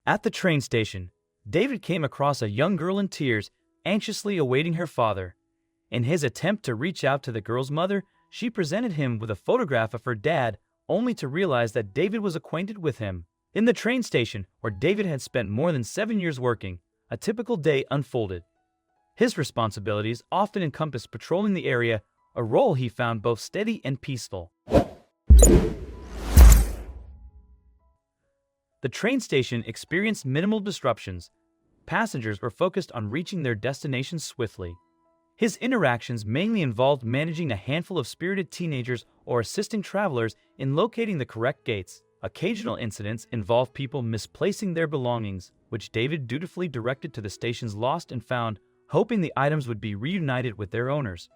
At the train station, David came across a young girl in tears, anxiously awaiting her father. In his attempt to reach out to the girl's mother, she presented him with a photograph of her dad, only to realize that David was acquainted with him. In the train station, where David had spent more than 7 years working, a typical day unfolded. His responsibilities often encompassed patrolling the area, a role he found both steady and peaceful. The train station experienced minimal disruptions. Passengers were focused on reaching their destinations swiftly. His interactions mainly involved managing a handful of spirited teenagers or assisting travelers in locating the correct gates. Occasional incidents involved people misplacing their belongings, which David dutifully directed to the station's lost and found, hoping the items would be reunited with their owners.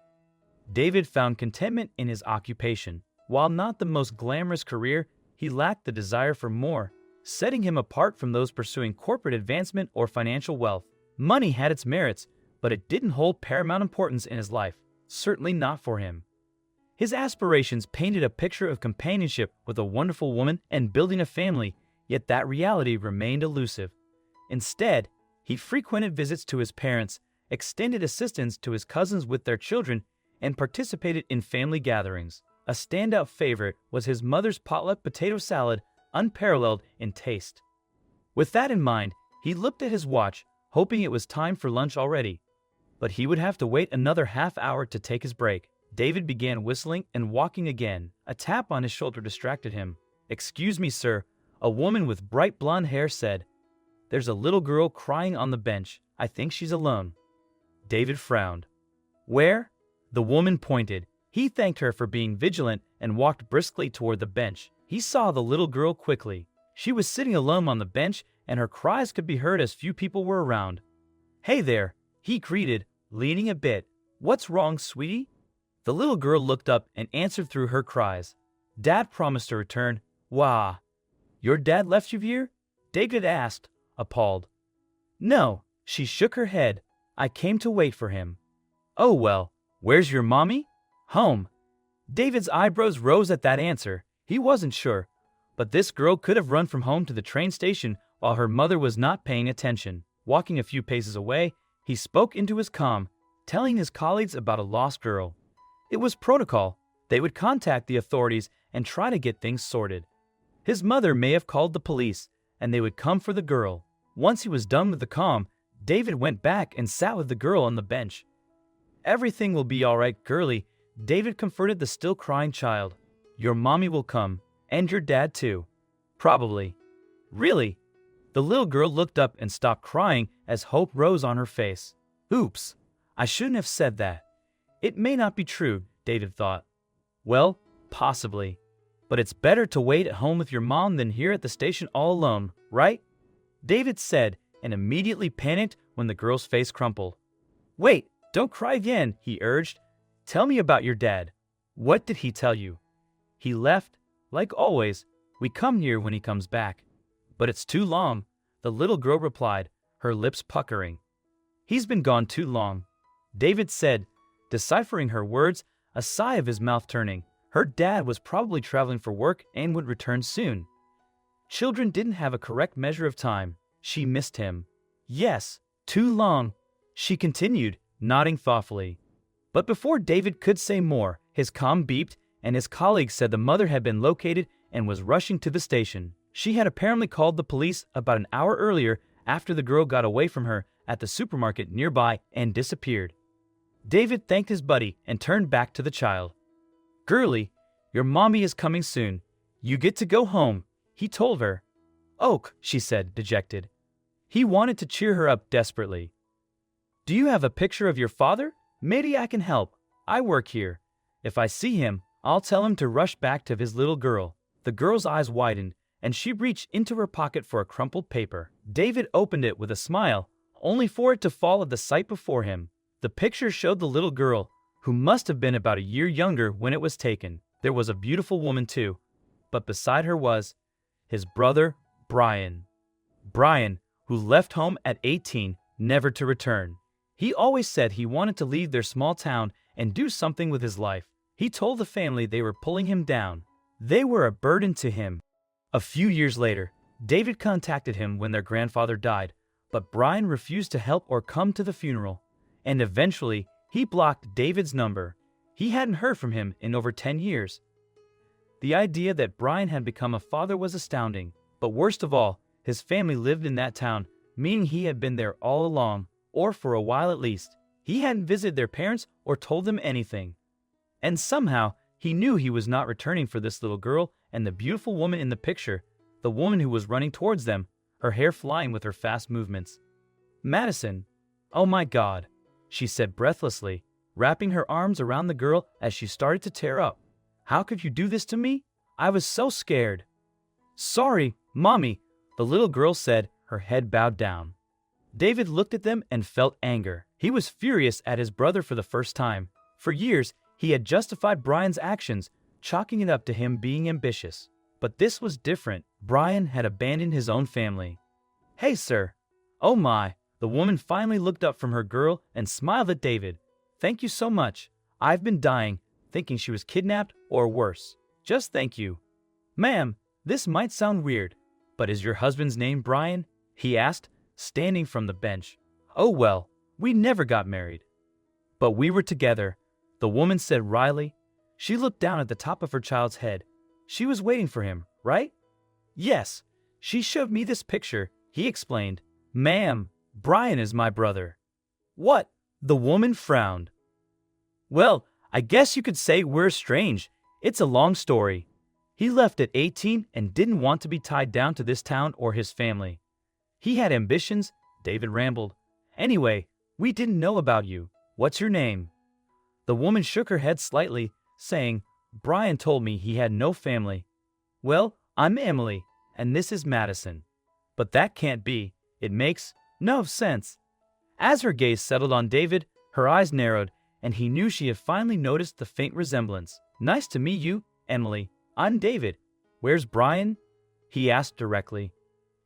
David found contentment in his occupation. While not the most glamorous career, he lacked the desire for more, setting him apart from those pursuing corporate advancement or financial wealth. Money had its merits, but it didn't hold paramount importance in his life, certainly not for him. His aspirations painted a picture of companionship with a wonderful woman and building a family, yet that reality remained elusive. Instead, he frequented visits to his parents, extended assistance to his cousins with their children, and participated in family gatherings. A standout favorite was his mother's potluck potato salad, unparalleled in taste. With that in mind, he looked at his watch, hoping it was time for lunch already. But he would have to wait another half hour to take his break. David began whistling and walking again. A tap on his shoulder distracted him. "Excuse me, sir," a woman with bright blonde hair said. "There's a little girl crying on the bench. I think she's alone." David frowned. "Where?" The woman pointed. He thanked her for being vigilant and walked briskly toward the bench. He saw the little girl quickly. She was sitting alone on the bench, and her cries could be heard as few people were around. "Hey there," he greeted, leaning a bit. "What's wrong, sweetie?" The little girl looked up and answered through her cries. "Dad promised to return." "Wah, your dad left you here?" David asked, appalled. "No," she shook her head. "I came to wait for him." "Oh well, where's your mommy?" "Home." David's eyebrows rose at that answer. He wasn't sure, but this girl could have run from home to the train station while her mother was not paying attention. Walking a few paces away, he spoke into his comm, telling his colleagues about a lost girl. It was protocol. They would contact the authorities and try to get things sorted. His mother may have called the police, and they would come for the girl. Once he was done with the comm, David went back and sat with the girl on the bench. "Everything will be all right, girlie," David comforted the still crying child. "Your mommy will come, and your dad too." "Probably." "Really?" The little girl looked up and stopped crying as hope rose on her face. "Oops, I shouldn't have said that." It may not be true, David thought. Well, possibly. But it's better to wait at home with your mom than here at the station all alone, right? David said, and immediately panicked when the girl's face crumpled. "Wait, don't cry again," he urged. "Tell me about your dad. What did he tell you?" "He left, like always. We come here when he comes back." "But it's too long," the little girl replied, her lips puckering. "He's been gone too long," David said, deciphering her words, a sigh of his mouth turning. Her dad was probably traveling for work and would return soon. Children didn't have a correct measure of time. She missed him. "Yes, too long," she continued, nodding thoughtfully. But before David could say more, his comm beeped, and his colleague said the mother had been located and was rushing to the station. She had apparently called the police about an hour earlier after the girl got away from her at the supermarket nearby and disappeared. David thanked his buddy and turned back to the child. "Girlie, your mommy is coming soon. You get to go home," he told her. "Oak," she said, dejected. He wanted to cheer her up desperately. "Do you have a picture of your father? Maybe I can help. I work here. If I see him, I'll tell him to rush back to his little girl." The girl's eyes widened, and she reached into her pocket for a crumpled paper. David opened it with a smile, only for it to fall at the sight before him. The picture showed the little girl, who must have been about a year younger when it was taken. There was a beautiful woman too, but beside her was his brother, Brian. Brian, who left home at 18, never to return. He always said he wanted to leave their small town and do something with his life. He told the family they were pulling him down. They were a burden to him. A few years later, David contacted him when their grandfather died, but Brian refused to help or come to the funeral, and eventually he blocked David's number. He hadn't heard from him in over 10 years. The idea that Brian had become a father was astounding, but worst of all, his family lived in that town, meaning he had been there all along, or for a while at least. He hadn't visited their parents or told them anything. And somehow, he knew he was not returning for this little girl and the beautiful woman in the picture, the woman who was running towards them, her hair flying with her fast movements. Madison, oh my God, she said breathlessly, wrapping her arms around the girl as she started to tear up. How could you do this to me? I was so scared. Sorry, Mommy, the little girl said, her head bowed down. David looked at them and felt anger. He was furious at his brother for the first time. For years, he had justified Brian's actions, chalking it up to him being ambitious. But this was different. Brian had abandoned his own family. Hey, sir. Oh my. The woman finally looked up from her girl and smiled at David. Thank you so much. I've been dying, thinking she was kidnapped or worse. Just thank you. Ma'am, this might sound weird, but is your husband's name Brian? He asked, standing from the bench. Oh well, we never got married. But we were together, the woman said wryly. She looked down at the top of her child's head. She was waiting for him, right? Yes. She showed me this picture, he explained. Ma'am, Brian is my brother. What? The woman frowned. Well, I guess you could say we're estranged. It's a long story. He left at 18 and didn't want to be tied down to this town or his family. He had ambitions, David rambled. Anyway, we didn't know about you. What's your name? The woman shook her head slightly, saying, Brian told me he had no family. Well, I'm Emily, and this is Madison. But that can't be. It makes no sense. As her gaze settled on David, her eyes narrowed, and he knew she had finally noticed the faint resemblance. Nice to meet you, Emily. I'm David. Where's Brian? He asked directly.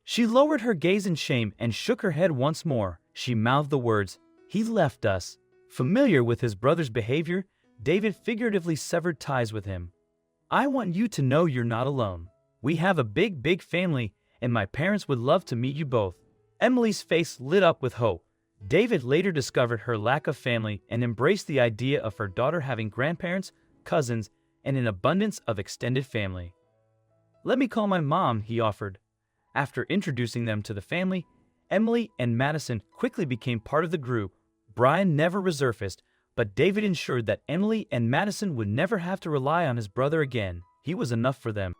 She lowered her gaze in shame and shook her head once more. She mouthed the words, He left us. Familiar with his brother's behavior, David figuratively severed ties with him. I want you to know you're not alone. We have a big family, and my parents would love to meet you both. Emily's face lit up with hope. David later discovered her lack of family and embraced the idea of her daughter having grandparents, cousins, and an abundance of extended family. Let me call my mom, he offered. After introducing them to the family, Emily and Madison quickly became part of the group. Brian never resurfaced, but David ensured that Emily and Madison would never have to rely on his brother again. He was enough for them.